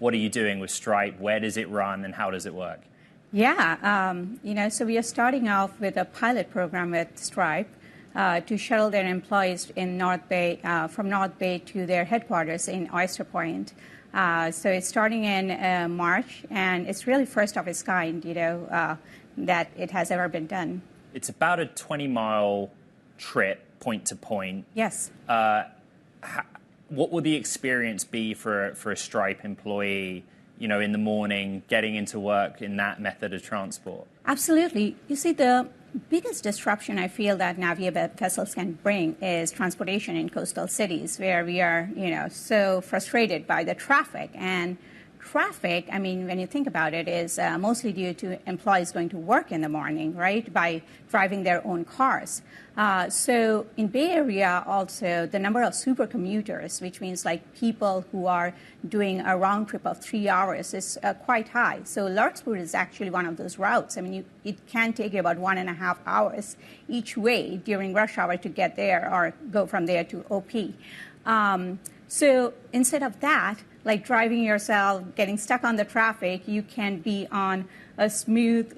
What are you doing with Stripe? Where does it run and how does it work? Yeah, so we are starting off with a pilot program with Stripe to shuttle their employees in North Bay, from North Bay to their headquarters in Oyster Point. So it's starting in March, and it's really first of its kind, that it has ever been done. It's about a 20-mile trip, point to point. Yes. What would the experience be for a Stripe employee, in the morning, getting into work in that method of transport? Absolutely. You see, the biggest disruption I feel that Navier vessels can bring is transportation in coastal cities, where we are, so frustrated by the traffic. And traffic, when you think about it, is mostly due to employees going to work in the morning, right, by driving their own cars. So in Bay Area also, the number of super commuters, which means like people who are doing a round trip of 3 hours, is quite high. So Larkspur is actually one of those routes. It can take you about 1.5 hours each way during rush hour to get there or go from there to OP. So instead of that, like driving yourself, getting stuck on the traffic, you can be on a smooth,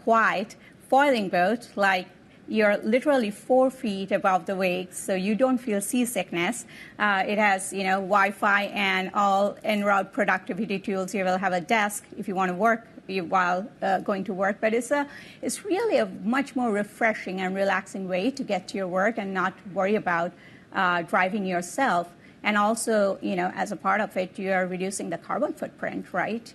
quiet foiling boat, like you're literally 4 feet above the waves, so you don't feel seasickness. It has, Wi-Fi and all en route productivity tools. You will have a desk if you want to work while going to work. But it's really a much more refreshing and relaxing way to get to your work and not worry about driving yourself. And also, as a part of it, you are reducing the carbon footprint, right?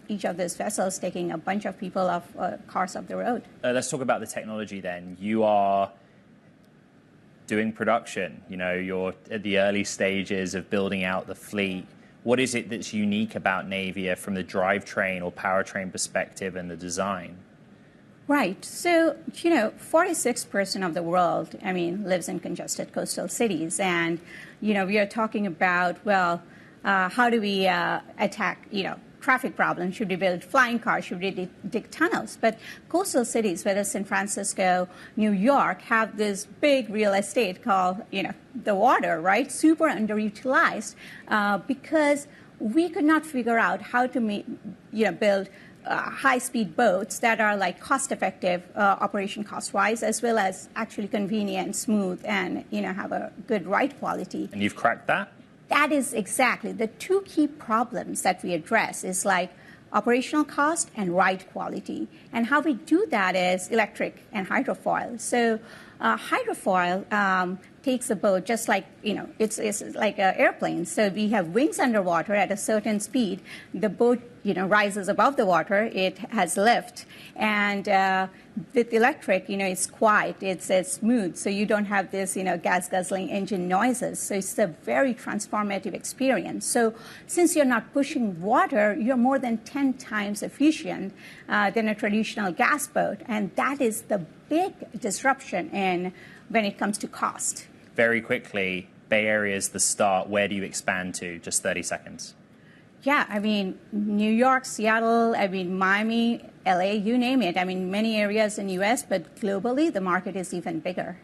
Each of these vessels taking a bunch of people off cars off the road. Let's talk about the technology then. You are doing production. You're at the early stages of building out the fleet. What is it that's unique about Navier from the drivetrain or powertrain perspective and the design? Right. So, 46% of the world, lives in congested coastal cities. And, we are talking about, how do we attack, traffic problems? Should we build flying cars? Should we dig tunnels? But coastal cities, whether San Francisco, New York, have this big real estate called, the water, right? Super underutilized because we could not figure out how to build high-speed boats that are like cost-effective operation cost-wise, as well as actually convenient, smooth, and have a good ride quality. And you've cracked that? That is exactly the two key problems that we address is like operational cost and ride quality. And how we do that is electric and hydrofoil. So hydrofoil takes a boat just like, it's like an airplane. So we have wings underwater at a certain speed. The boat, rises above the water. It has lift. And with electric, it's quiet. It's smooth. So you don't have this, gas-guzzling engine noises. So it's a very transformative experience. So since you're not pushing water, you're more than 10 times efficient than a traditional gas boat. And that is the big disruption when it comes to cost. Very quickly, Bay Area is the start. Where do you expand to? Just 30 seconds. Yeah, New York, Seattle, Miami, LA, you name it. Many areas in the U.S., but globally, the market is even bigger.